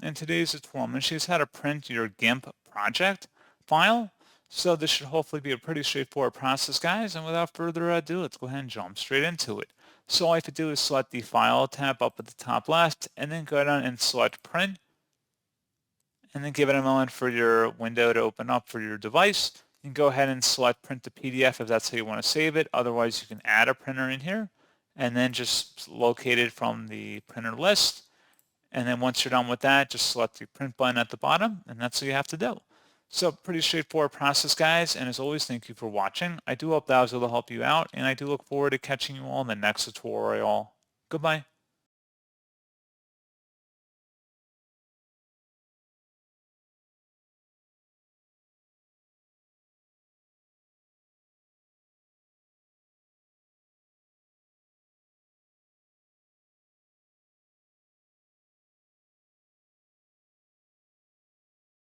In today's tutorial, I'm going to show you how to print your GIMP project file. So this should hopefully be a pretty straightforward process, guys. And without further ado, let's go ahead and jump straight into it. So all I have to do is select the File tab up at the top left, and then go down and select Print, and then give it a moment for your window to open up for your device. You can go ahead and select Print to PDF if that's how you want to save it. Otherwise, you can add a printer in here, and then just locate it from the printer list. And then once you're done with that, just select the print button at the bottom, and that's what you have to do. So pretty straightforward process, guys. And as always, thank you for watching. I do hope that I was able to help you out, and I do look forward to catching you all in the next tutorial. Goodbye.